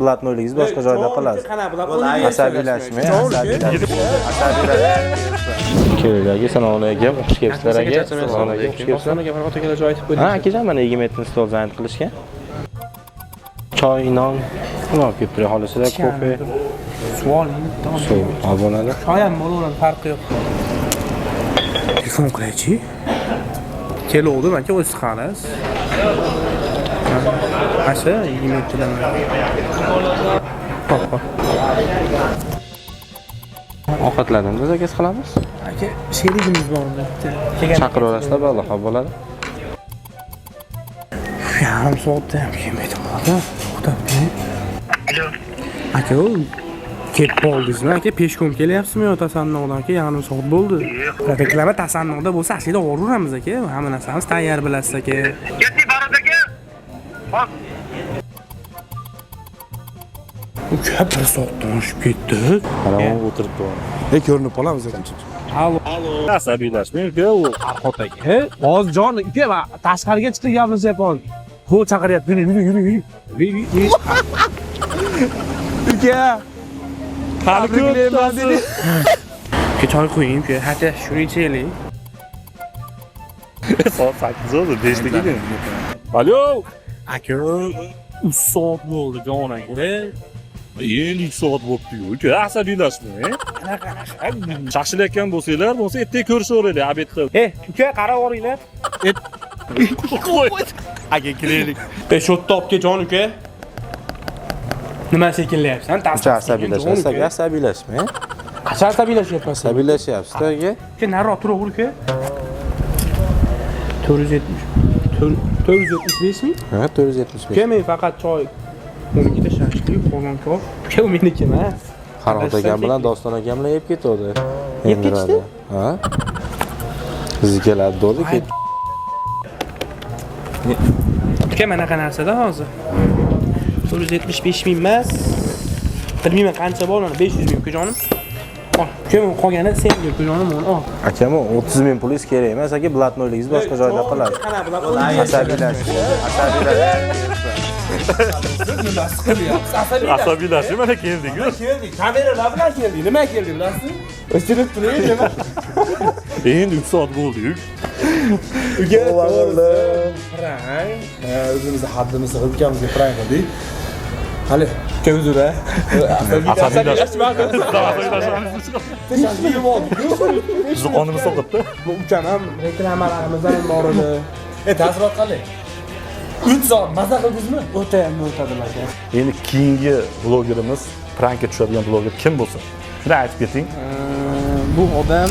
Blatnoyligingiz boshqa joyda qolasiz. Asabiylashmang, Kerakli sanoqli aka, xush kelibsizlar aka. Sanoqli aka, xush kelibsizlar. Otaga joy aytib qo'ydim. Ha, akajon, mana 20 metr stol zaynat qilishgan. Choy, non, nima olib kelib turay xohlasizlar, kofe. Suvoling, Suv olib bo'ladi. choy ham bo'laveradi, farqi yo'q. Telefon qilaychi. Keluvdim aka, o'zi xalas. Asha 20 metrdan. Hop. Ovqatlarni biz akasi qilamiz. Aka, sherigimiz bor unda. Chaqiraverasizlar, balo xo'p bo'ladi. Yarim soatda ham kelmaydi bo'ladi. To'xtab. Aka, kelib qoldingizmi aka? Peshkom kelyapsizmi yo tasannoqdan aka? Yarim soat bo'ldi. Reklama tasannoqda bo'lsa, aslida o'raveramiz aka. Hamma narsamiz tayyor bilasiz aka. Ketdi boradi aka. Hop. Uka bir soatdan oshib ketdi. Mana o'tiribdi. Ko'rinib qolamiz ekan. Allo. Asabiylashmang uka, u Farhod aka. Hozir jon uka va tashqariga chiqib gaplashayapman. Ho chaqiryapti. Yuri. Uka. Hali ko'rmayman dedi. Uka choy qo'ying uka. Hata shuni ichaylik. soat 8 bo'ldi, 5 da keling. Alo. Aka 3 soat bo'ldi jon aka. 50 soat bo'libdi-yu. Uka, asabiylashmang. Shaqshilayotgan bo'lsanglar, bo'lsa ertaga ko'rishaveraylik, obedda. Uka qarab oringlar. Qo'y. Aka, kelaylik. Sho'tda olib kel jon uka. Nima sekinlayapsan? Asabiylashmang. Qachon asabiylashyapsan? Asabiylashyapsiz aka. Uka nariroq turaver uka. 475 ming? Ha, 475. Uka men faqat choy 12 ta shashlik qolgan ko'p. Uka meniki emas. Farhod akam bilan Doston akam bilan yeb ketdi. Yeb ketishdi? Ha. Siz keladi dedi ket. Uka manaqa narsada hozir 475 ming emas. Bilmayman qancha bo'ladi, 500 ming ukajonim. Ol. Uka qolgani sen ukajonim uni ol. Akam 30 ming pulingiz kerak emas aka, blatnoyligingiz boshqa joyda qoladi. Asabiylashib mana keldik-ku. Keldik. Kameralar bilan keldik. Nima keldi bilasizmi? O'chirib turaylik. Endi 3 soat bo'ldi-yu. Uka Olamizlar. Prang. O'zimizni haddimizni qilib ukamizga prank qildik. Hali Ko'zura. Bizni qonimiz soqitdi. Bu ukam ham reklamalarimizdan bor edi. Taassurot qanday? 3 soat maza qildingizmi? O'ta ham o'tadilar aka. Endi keyingi blogerimiz, prankka tushadigan bloger kim bo'lsa? Shuni aytib keting. Bu odam